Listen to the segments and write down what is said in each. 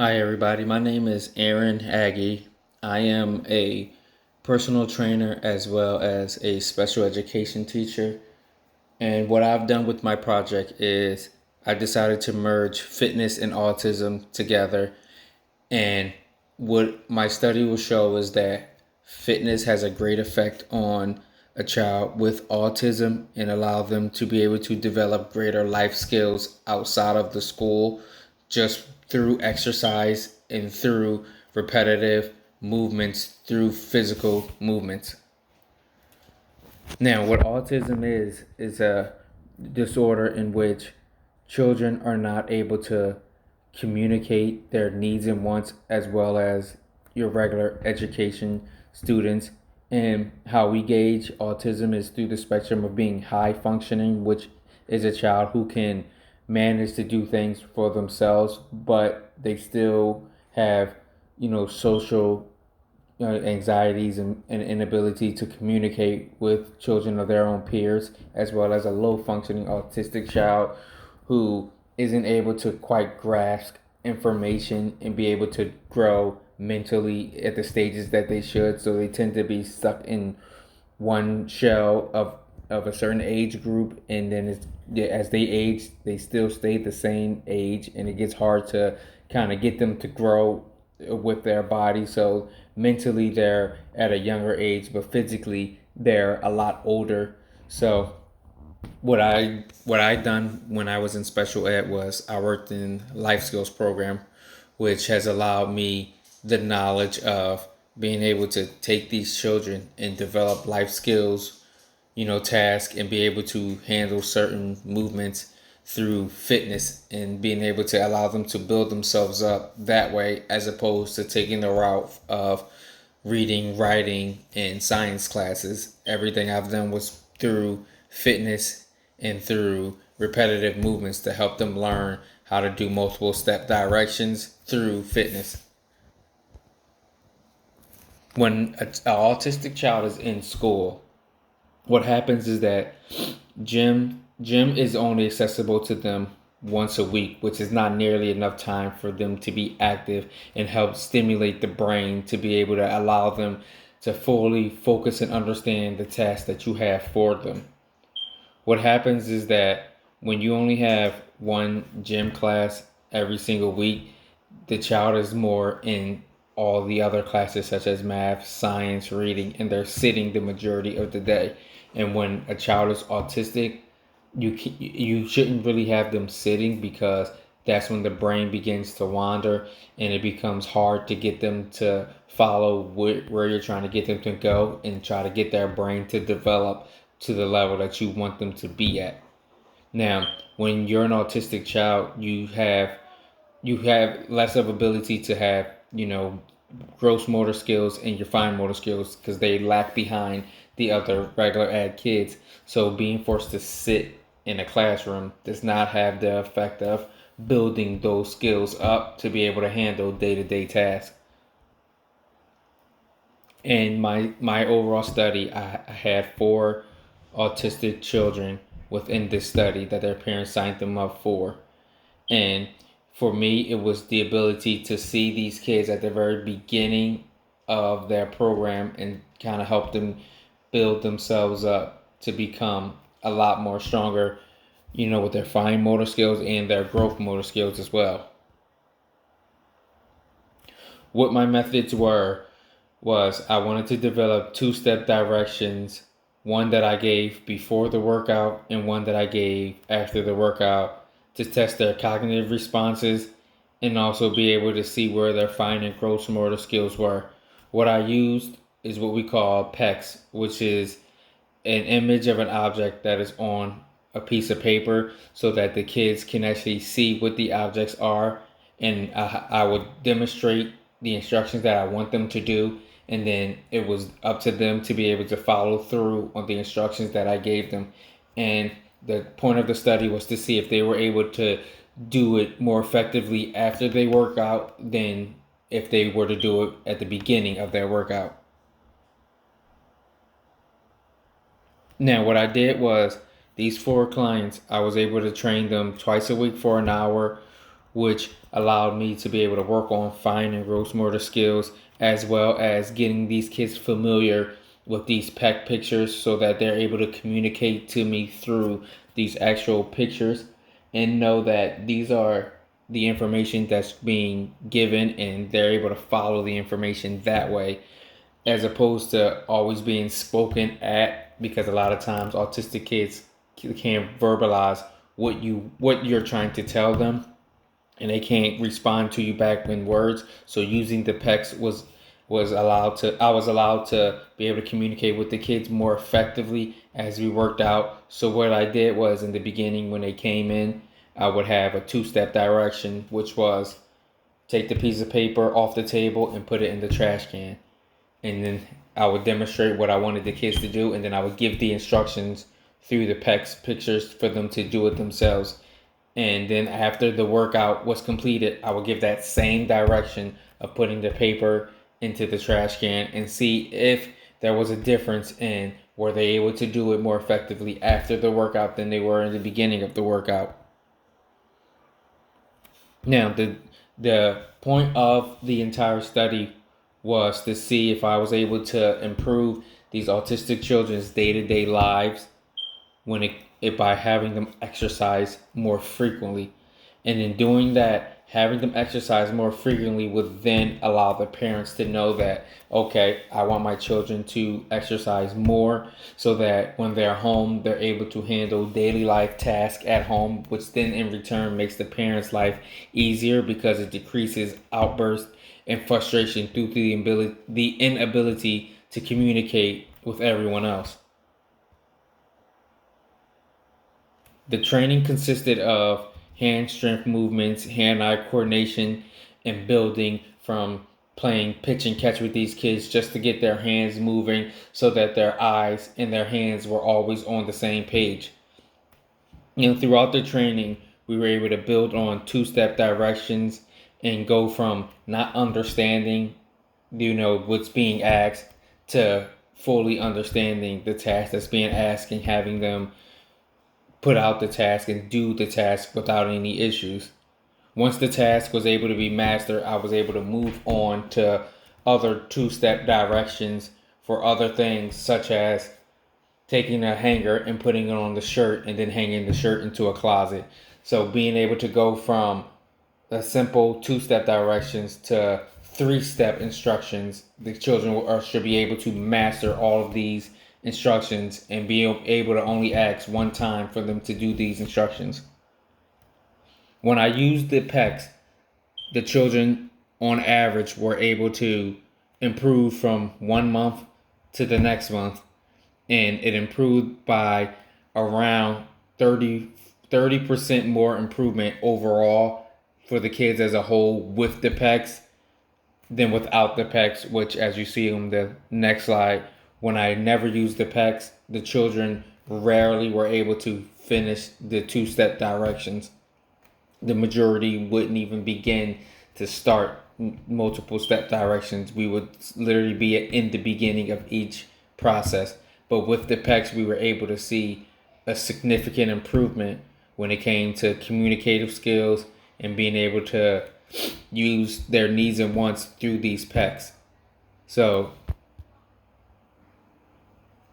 Hi, everybody. My name is Aaron Aggie. I am a personal trainer as well as a special education teacher. And what I've done with my project is I decided to merge fitness and autism together. And what my study will show is that fitness has a great effect on a child with autism and allow them to be able to develop greater life skills outside of the school just through exercise and through repetitive movements through physical movements. Now, what autism is a disorder in which children are not able to communicate their needs and wants as well as your regular education students. And how we gauge autism is through the spectrum of being high functioning, which is a child who can manage to do things for themselves, but they still have, social anxieties and inability to communicate with children of their own peers, as well as a low functioning autistic child who isn't able to quite grasp information and be able to grow mentally at the stages that they should. So they tend to be stuck in one shell of a certain age group, and then as they age, they still stay the same age, and it gets hard to kind of get them to grow with their body. So mentally, they're at a younger age, but physically, they're a lot older. So what I done when I was in special ed was I worked in life skills program, which has allowed me the knowledge of being able to take these children and develop life skills, task and be able to handle certain movements through fitness and being able to allow them to build themselves up that way as opposed to taking the route of reading, writing, and science classes. Everything I've done was through fitness and through repetitive movements to help them learn how to do multiple step directions through fitness. When an autistic child is in school, what happens is that gym is only accessible to them once a week, which is not nearly enough time for them to be active and help stimulate the brain to be able to allow them to fully focus and understand the task that you have for them. What happens is that when you only have one gym class every single week, the child is more in all the other classes such as math, science, reading, and they're sitting the majority of the day. And when a child is autistic, you shouldn't really have them sitting because that's when the brain begins to wander and it becomes hard to get them to follow where you're trying to get them to go and try to get their brain to develop to the level that you want them to be at. Now, when you're an autistic child, you have less of ability to have, gross motor skills and your fine motor skills because they lack behind the other regular ed kids. So being forced to sit in a classroom does not have the effect of building those skills up to be able to handle day-to-day tasks. In my overall study, I had four autistic children within this study that their parents signed them up for. And for me, it was the ability to see these kids at the very beginning of their program and kind of help them build themselves up to become a lot more stronger, with their fine motor skills and their growth motor skills as well. What my methods were was I wanted to develop two-step directions, one that I gave before the workout and one that I gave after the workout to test their cognitive responses and also be able to see where their fine and gross motor skills were. What I used is what we call PECS, which is an image of an object that is on a piece of paper so that the kids can actually see what the objects are. And I would demonstrate the instructions that I want them to do. And then it was up to them to be able to follow through on the instructions that I gave them. And the point of the study was to see if they were able to do it more effectively after they work out than if they were to do it at the beginning of their workout. Now, what I did was these four clients, I was able to train them twice a week for an hour, which allowed me to be able to work on fine and gross motor skills, as well as getting these kids familiar with these PEC pictures so that they're able to communicate to me through these actual pictures and know that these are the information that's being given and they're able to follow the information that way, as opposed to always being spoken at, because a lot of times autistic kids can't verbalize what you're trying to tell them, and they can't respond to you back in words. So using the PECs was allowed to I was allowed to be able to communicate with the kids more effectively as we worked out. So what I did was, in the beginning when they came in, I would have a two-step direction, which was take the piece of paper off the table and put it in the trash can. And then I would demonstrate what I wanted the kids to do, and then I would give the instructions through the PECs pictures for them to do it themselves. And then after the workout was completed, I would give that same direction of putting the paper into the trash can and see if there was a difference in were they able to do it more effectively after the workout than they were in the beginning of the workout. Now, the point of the entire study was to see if I was able to improve these autistic children's day-to-day lives when it by having them exercise more frequently. And in doing that, having them exercise more frequently would then allow the parents to know that, okay, I want my children to exercise more so that when they're home, they're able to handle daily life tasks at home, which then in return makes the parents' life easier because it decreases outbursts and frustration due to the inability to communicate with everyone else. The training consisted of hand strength movements, hand-eye coordination, and building from playing pitch and catch with these kids just to get their hands moving so that their eyes and their hands were always on the same page. Throughout the training, we were able to build on two-step directions and go from not understanding, what's being asked to fully understanding the task that's being asked and having them put out the task and do the task without any issues. Once the task was able to be mastered, I was able to move on to other two-step directions for other things, such as taking a hanger and putting it on the shirt and then hanging the shirt into a closet. So being able to go from a simple two-step directions to three-step instructions, the children should be able to master all of these instructions and be able to only ask one time for them to do these instructions. When I used the PECs, the children on average were able to improve from 1 month to the next month, and it improved by around 30% more improvement overall for the kids as a whole with the PECs than without the PECs, which, as you see on the next slide, when I never used the PECs, the children rarely were able to finish the two-step directions. The majority wouldn't even begin to start multiple step directions. We would literally be in the beginning of each process. But with the PECs, we were able to see a significant improvement when it came to communicative skills and being able to use their needs and wants through these PECs. So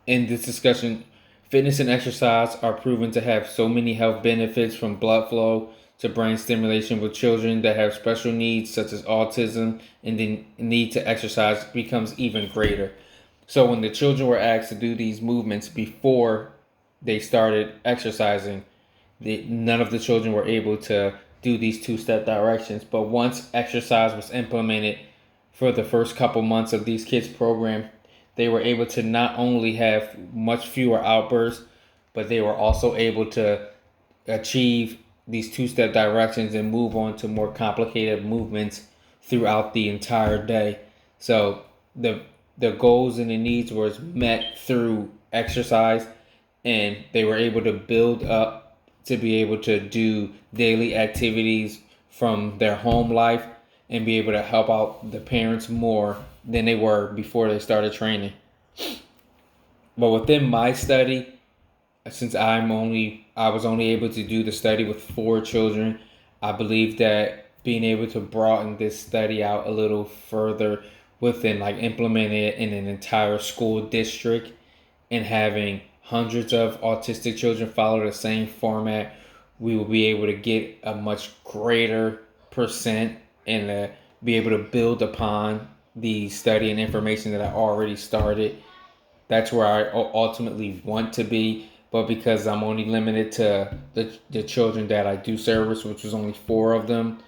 in this discussion, fitness and exercise are proven to have so many health benefits, from blood flow to brain stimulation with children that have special needs such as autism, and the need to exercise becomes even greater. So when the children were asked to do these movements before they started exercising, none of the children were able to do these two-step directions. But once exercise was implemented for the first couple months of these kids' program, they were able to not only have much fewer outbursts, but they were also able to achieve these two-step directions and move on to more complicated movements throughout the entire day. So the goals and the needs were met through exercise, and they were able to build up to be able to do daily activities from their home life and be able to help out the parents more than they were before they started training. But within my study, since I was only able to do the study with 4 children, I believe that being able to broaden this study out a little further within, like, implementing it in an entire school district and having hundreds of autistic children follow the same format, we will be able to get a much greater percent and be able to build upon the study and information that I already started. That's where I ultimately want to be. But because I'm only limited to the children that I do service, which was only 4 of them,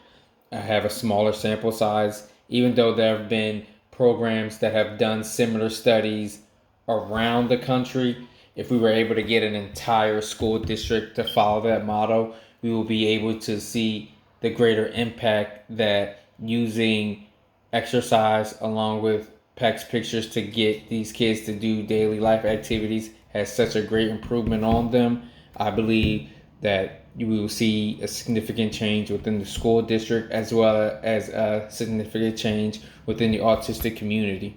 I have a smaller sample size. Even though there have been programs that have done similar studies around the country, if we were able to get an entire school district to follow that model, we will be able to see the greater impact that using exercise along with PEC's pictures to get these kids to do daily life activities has such a great improvement on them. I believe that you will see a significant change within the school district as well as a significant change within the autistic community.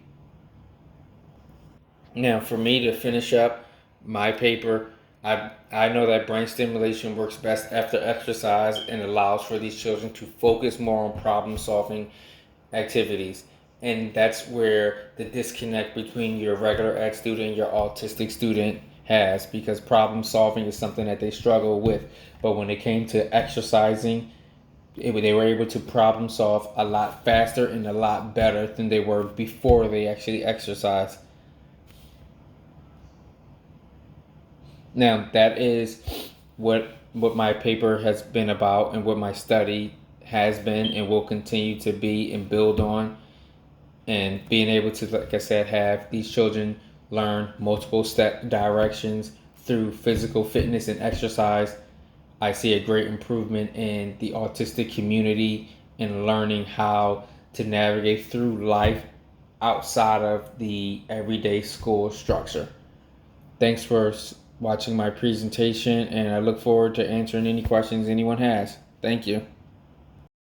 Now, for me to finish up my paper, I know that brain stimulation works best after exercise and allows for these children to focus more on problem solving activities. And that's where the disconnect between your regular ed student and your autistic student has, because problem solving is something that they struggle with. But when it came to exercising, they were able to problem solve a lot faster and a lot better than they were before they actually exercised. Now, that is what my paper has been about and what my study has been and will continue to be and build on. And being able to, like I said, have these children learn multiple step directions through physical fitness and exercise, I see a great improvement in the autistic community in learning how to navigate through life outside of the everyday school structure. Thanks for watching my presentation, and I look forward to answering any questions anyone has. Thank you.